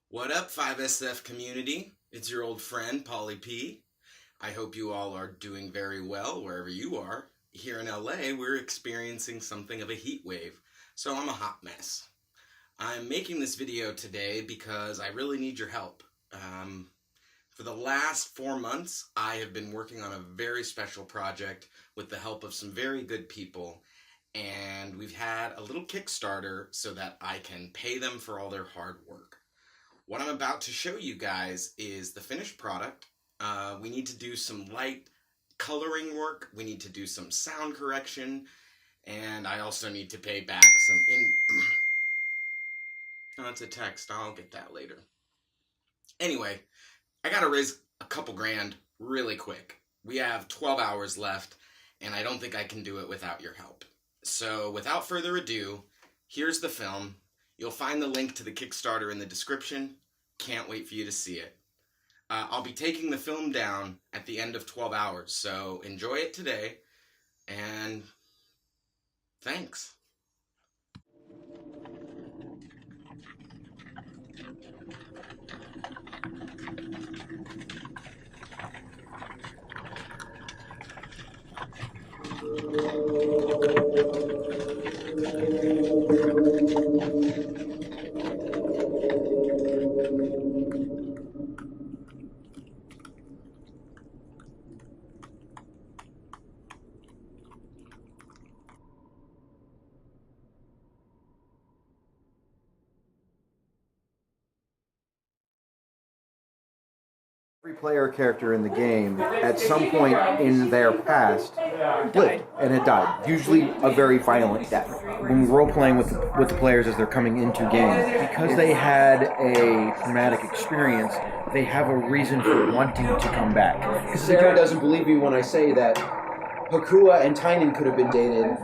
What up, 5SF community? It's your old friend, Pauly P. I hope you all are doing very well wherever you are. Here in LA, we're experiencing something of a heat wave, so I'm a hot mess. I'm making this video today because I really need your help. For the last 4 months, I have been working on a very special project with the help of some very good people, and we've had a little Kickstarter so that I can pay them for all their hard work. What I'm about to show you guys is the finished product. We need to do some light coloring work, we need to do some sound correction, and I also need to pay back some Oh, it's a text, I'll get that later. Anyway, I gotta raise a couple grand really quick. We have 12 hours left, and I don't think I can do it without your help. So without further ado, here's the film. You'll find the link to the Kickstarter in the description. Can't wait for you to see it. I'll be taking the film down at the end of 12 hours, so enjoy it today, and thanks. Every player character in the game, at some point in their past, lived and had died. Usually a very violent death. When we're role-playing with the players as they're coming into game, because they had a traumatic experience, they have a reason for wanting to come back. Because Sarah doesn't believe me when I say that Hakua and Tynan could have been dated,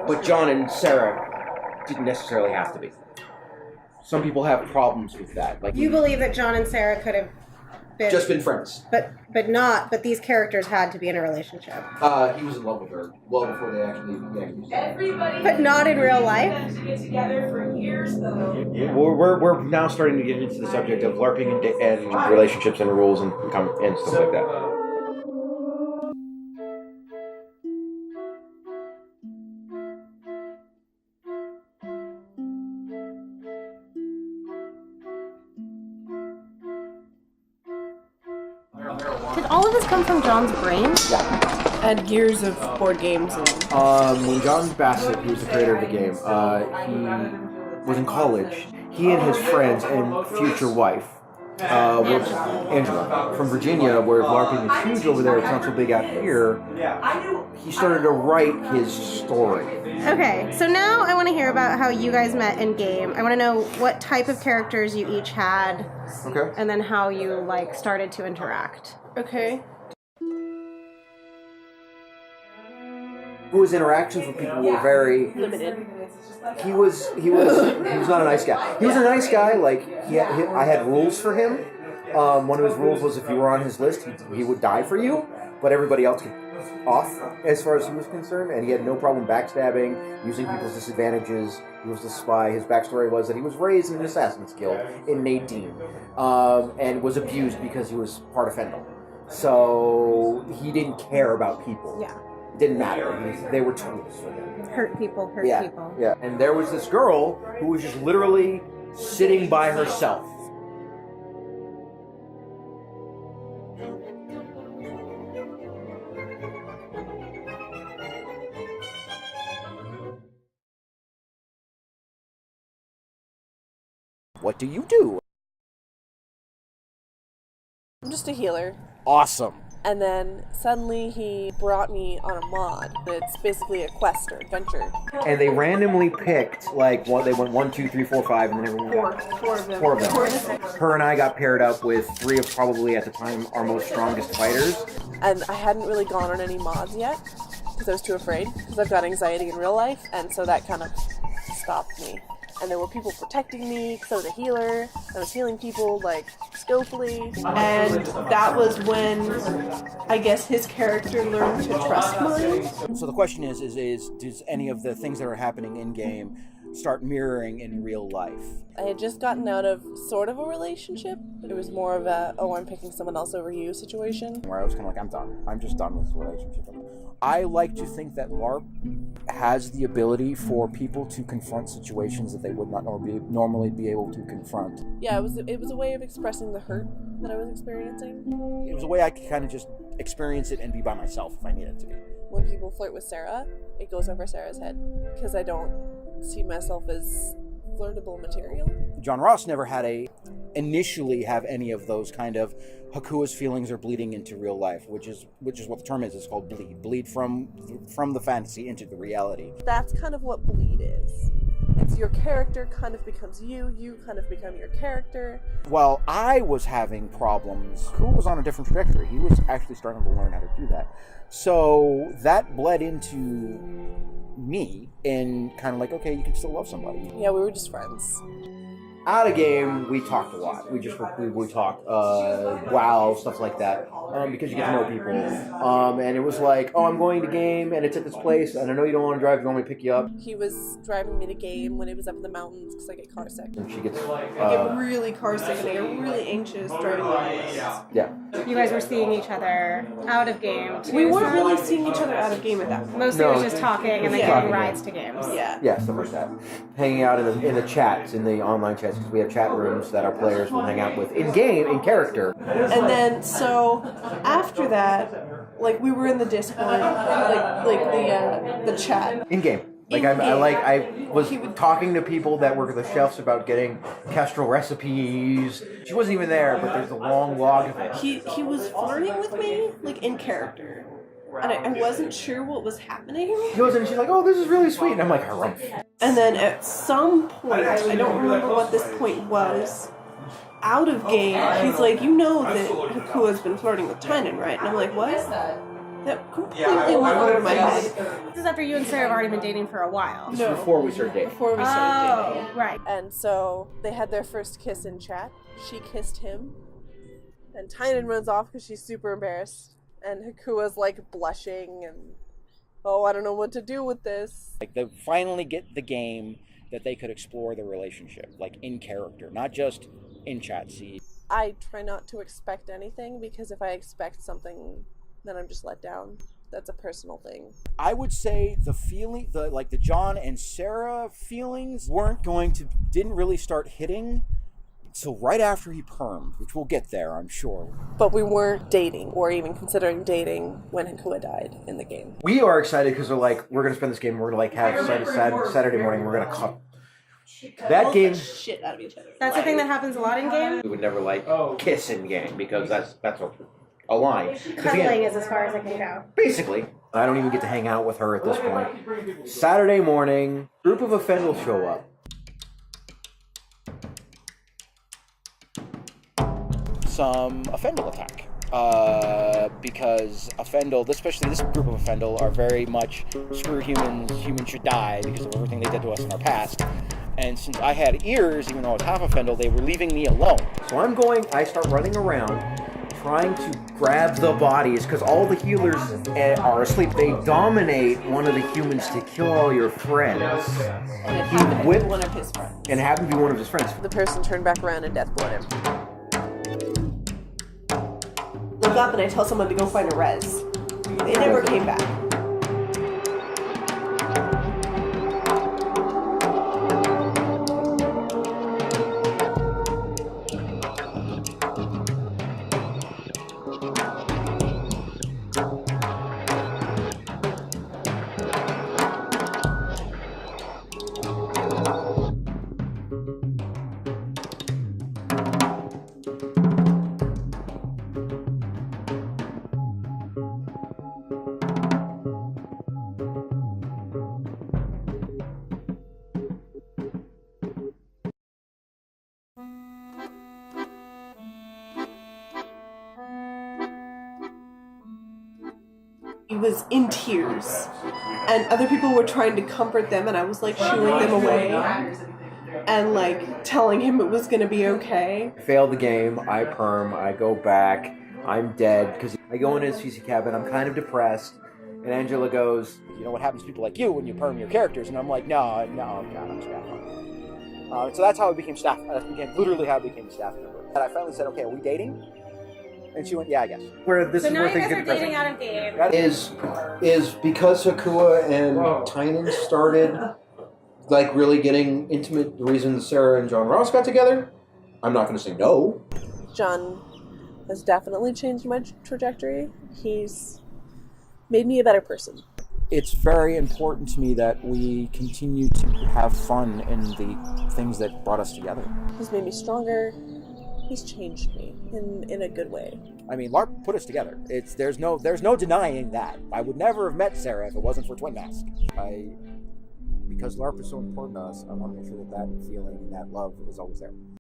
but John and Sarah didn't necessarily have to be. Some people have problems with that. Like you believe that John and Sarah could have just been friends, but these characters had to be in a relationship. He was in love with her well before they actually Everybody, but not in real life. To get together for years, though. We're now starting to get into the subject of LARPing and relationships and rules and stuff like that. Did all of this come from John's brain? Yeah. And years of board games and... When John Bassett, who was the creator of the game, he was in college. He and his friends and future wife, Angela, from Virginia, where LARPing is huge over there, it's not so big out here, he started to write his story. Okay, so now I want to hear about how you guys met in game. I want to know what type of characters you each had, Okay. and then how you started to interact. Okay. Whose interactions with people were very Limited. He was not a nice guy. He was a nice guy. I had rules for him. One of his rules was if you were on his list, he would die for you, but everybody else could off as far as he was concerned, and he had no problem backstabbing, using people's disadvantages. He was a spy. His backstory was that he was raised in an assassin's guild in Nadine, and was abused because he was part of Fendel. So he didn't care about people. Yeah. It didn't matter. They were tools for him. Hurt people, hurt people. Yeah, and there was this girl who was just literally sitting by herself. What do you do? I'm just a healer. Awesome. And then suddenly he brought me on a mod. It's basically a quest or adventure. And they randomly picked, they went 1, 2, 3, 4, 5, and then everyone got Four of them. 4 of them. Her and I got paired up with 3 of probably, at the time, our most strongest fighters. And I hadn't really gone on any mods yet, because I was too afraid, because I've got anxiety in real life, and so that kind of stopped me. And there were people protecting me, because I was a healer. I was healing people, skillfully. And that was when, I guess, his character learned to trust mine. So the question is does any of the things that are happening in game start mirroring in real life. I had just gotten out of sort of a relationship. It was more of a, oh, I'm picking someone else over you situation. Where I was kind of like, I'm done. I'm just done with this relationship. I like to think that LARP has the ability for people to confront situations that they would not normally be able to confront. Yeah, it was a way of expressing the hurt that I was experiencing. It was a way I could kind of just experience it and be by myself if I needed to be. When people flirt with Sarah, it goes over Sarah's head because I don't see myself as flirtable material. John Ross never had initially have any of those kind of Hakua's feelings are bleeding into real life, which is what the term is. It's called bleed from the fantasy into the reality. That's kind of what bleed is. It's your character kind of becomes you kind of become your character. While I was having problems, Hakua was on a different trajectory. He was actually starting to learn how to do that. So that bled into me and kind of like, okay, you can still love somebody. Yeah, we were just friends. Out of game, we talked a lot. We talked WoW, stuff like that, because you get to know people. And it was like, oh, I'm going to game, and it's at this place, and I know you don't want to drive. You want me to pick you up? He was driving me to game when it was up in the mountains because I get car sick. And she gets I get really car sick and I get really anxious driving the mountains. yeah. You guys were seeing each other out of game, too. We weren't really seeing each other out of game at that point. Mostly it was just talking and then Yeah. getting rides to games. Yeah. Yeah, stuff like that. Hanging out in the chats, in the online chats, because we have chat rooms that our players will hang out with in game, in character. And then so after that, like we were in the Discord, like the chat. In game. Like I was talking to people that work at the chefs about getting kestrel recipes. She wasn't even there, but there's a long log of it. He was flirting with me like in character. And I wasn't sure what was happening. He goes in and she's like, oh, this is really sweet. And I'm like, harumph. And then at some point, I don't remember what this point was, out of game, he's like, you know that Hakua's been flirting with Tynan, right? And I'm like, what? That completely went over my head. This is after you and Sarah have already been dating for a while. No, Before we started dating. before we started dating. Oh, right. And so they had their first kiss in chat. She kissed him. And Tynan runs off because she's super embarrassed. And Hakua's like blushing and, oh, I don't know what to do with this. Like they finally get the game that they could explore the relationship, like in character, not just in chat. See, I try not to expect anything because if I expect something, then I'm just let down. That's a personal thing. I would say the John and Sarah feelings didn't really start hitting until right after he permed, which we'll get there, I'm sure. But we weren't dating or even considering dating when Hakua died in the game. We are excited because we're going to spend this game. We're going to have Saturday morning. We're going to cut that game. Shit out of each other. That's the thing that happens a lot in game. We would never kiss in game because that's a line. Cuddling is as far as I can go. Basically, I don't even get to hang out with her at this point. Saturday morning, group of Offend will show up. Some Offendal attack. Because Offendal, especially this group of Offendal, are very much screw humans, humans should die because of everything they did to us in our past. And since I had ears, even though I was half Offendal, they were leaving me alone. So I start running around trying to grab the bodies because all the healers are asleep. They dominate one of the humans to kill all your friends. And it happened to be one of his friends. And happened to be one of his friends. The person turned back around and death blowed him. Look up and I tell someone to go find a res. They never came back. He was in tears, and other people were trying to comfort them, and I was like shooing them away and like telling him it was gonna be okay. I failed the game, I perm, I go back, I'm dead, because I go into his CC cabin, I'm kind of depressed, and Angela goes, you know what happens to people like you when you perm your characters? And I'm like, no, God, I'm just having fun. So that's how I became staff. Literally how I became a staff member. And I finally said, okay, are we dating? And she went, yeah, I guess. Where this So is now where you things guys get are dating depressing. out of game. That Is because Hakua and Tynan started like really getting intimate the reason Sarah and John Ross got together? I'm not going to say no. John has definitely changed my trajectory. He's made me a better person. it's very important to me that we continue to have fun in the things that brought us together. He's made me stronger. He's changed me in a good way. I mean, LARP put us together. There's no denying that. I would never have met Sarah if it wasn't for Twin Mask. Because LARP is so important to us, I want to make sure that feeling and that love is always there.